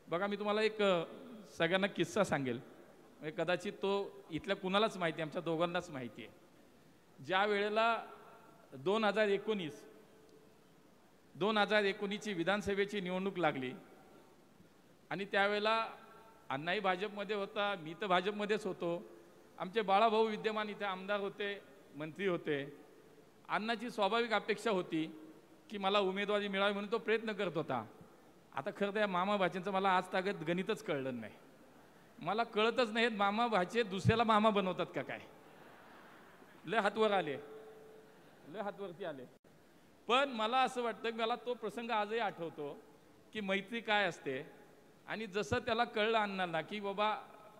बघा मी तुम्हाला एक सगळ्यांना किस्सा सांगेल, म्हणजे कदाचित तो इथल्या कुणालाच माहिती आहे, आमच्या दोघांनाच माहिती आहे. ज्या वेळेला 2019ची विधानसभेची निवडणूक लागली आणि त्यावेळेला अण्णाही भाजपमध्ये होता, मी तर भाजपमध्येच होतो, आमचे बाळाभाऊ विद्यमान इथे आमदार होते, मंत्री होते. अण्णाची स्वाभाविक अपेक्षा होती की मला उमेदवारी मिळावी म्हणून तो प्रयत्न करत होता. आता खरं त्या मामा भाचेंचं मला आज तागत गणितच कळलं नाही. मला कळतच नाहीत मामा भाचे दुसऱ्याला मामा बनवतात का काय. लय हातवर आले, लय हातवरती आले. पण मला असं वाटतं की मला तो प्रसंग आजही आठवतो की मैत्री काय असते. आणि जसं त्याला कळलं अण्णांना की बाबा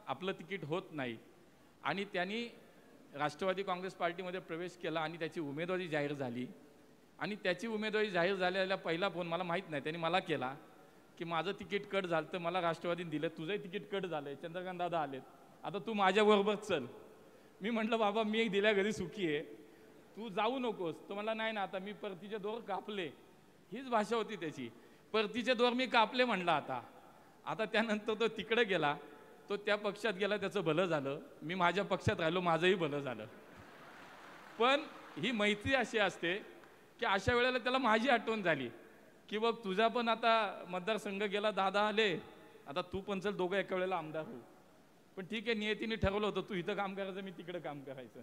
आपलं तिकीट होत नाही आणि त्यांनी राष्ट्रवादी काँग्रेस पार्टीमध्ये प्रवेश केला आणि त्याची उमेदवारी जाहीर झाली आणि त्याची उमेदवारी जाहीर झालेला पहिला फोन मला माहीत नाही, त्यांनी मला केला की माझं तिकीट कट झालं तर मला राष्ट्रवादीने दिलं, तुझंही तिकीट कट झालं आहे, चंद्रकांत दादा आलेत, आता तू माझ्याबरोबर चल. मी म्हटलं बाबा मी एक दिल्या घरी सुखी आहे, तू जाऊ नकोस. तो म्हणला नाही ना, आता मी परतीचे दोर कापले, हीच भाषा होती त्याची. परतीचे दोर मी कापले म्हणला आता त्यानंतर तो तिकडे गेला, तो त्या पक्षात गेला, त्याचं भलं झालं. मी माझ्या पक्षात राहिलो, माझंही भलं झालं. पण ही मैत्री अशी असते की अशा वेळेला त्याला माझी आठवण झाली की बघ तुझा पण आता मतदारसंघ गेला, दादा आले, आता तू पण चल, दोघं एका वेळेला आमदार होऊ. पण ठीक आहे, नियतीने ठरवलं होतं तू इथं काम करायचं, मी तिकडे काम करायचं.